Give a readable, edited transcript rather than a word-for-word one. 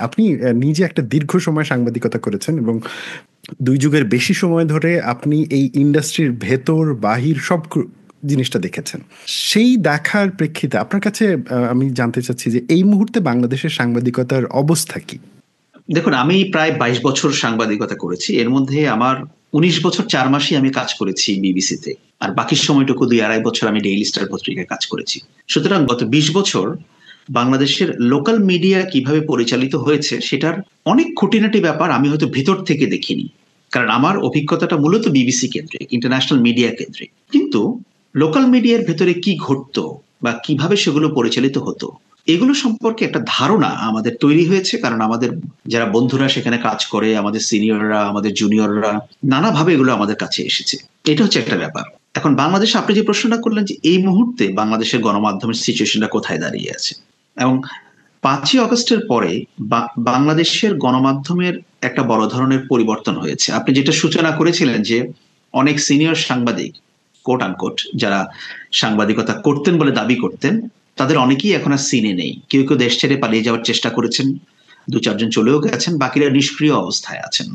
আপনি নিজে একটা দীর্ঘ সময় সাংবাদিকতা করেছেন এবং ২ যুগের বেশি সময় ধরে আপনি এই ইন্ডাস্ট্রির ভেতর বাহির সব জিনিসটা দেখেছেন। সেই দেখার প্রেক্ষিতে আপনার কাছে আমি জানতে চাচ্ছি যে এই মুহূর্তে বাংলাদেশের সাংবাদিকতার অবস্থা কি? দেখুন, আমি প্রায় ২২ বছর সাংবাদিকতা করেছি। এর মধ্যে আমার ১৯ বছর ৪ মাসই আমি কাজ করেছি বিবিসিতে। আর বাকি সময়টুকু ২.৫ বছর আমি ডেইলি স্টার পত্রিকায় কাজ করেছি। সুতরাং গত ২০ বছর বাংলাদেশের লোকাল মিডিয়া কিভাবে পরিচালিত হয়েছে সেটার অনেক খুঁটিনাটি ব্যাপার আমি হয়তো ভেতর থেকে দেখিনি। কারণ আমার অভিজ্ঞতাটা মূলত বিবিসি কেন্দ্রিক, ইন্টারন্যাশনাল মিডিয়া কেন্দ্রিক। কিন্তু লোকাল মিডিয়ার ভেতরে কি ঘটতো বা কিভাবে সেগুলো পরিচালিত হতো, এগুলো সম্পর্কে একটা ধারণা আমাদের তৈরি হয়েছে। কারণ আমাদের যারা বন্ধুরা সেখানে কাজ করে, আমাদের সিনিয়ররা, আমাদের জুনিয়ররা নানাভাবে এগুলো আমাদের কাছে এসেছে। এটা হচ্ছে একটা ব্যাপার। এখন বাংলাদেশে আপনি যে প্রশ্নটা করলেন যে এই মুহূর্তে বাংলাদেশের গণমাধ্যমের সিচুয়েশনটা কোথায় দাঁড়িয়ে আছে, এবং ৫ই আগস্টের পরে বাংলাদেশের গণমাধ্যমের একটা বড় ধরনের পরিবর্তন হয়েছে। আপনি যেটা সূচনা করেছিলেন যে অনেক সিনিয়র সাংবাদিক, কোট আনকোট, যারা সাংবাদিকতা করতেন বলে দাবি করতেন, তাদের অনেকেই এখন আর সিনে নেই। কেউ কেউ দেশ ছেড়ে পালিয়ে যাওয়ার চেষ্টা করেছেন, ২-৪ জন চলেও গেছেন, বাকিরা নিষ্ক্রিয় অবস্থায় আছেন।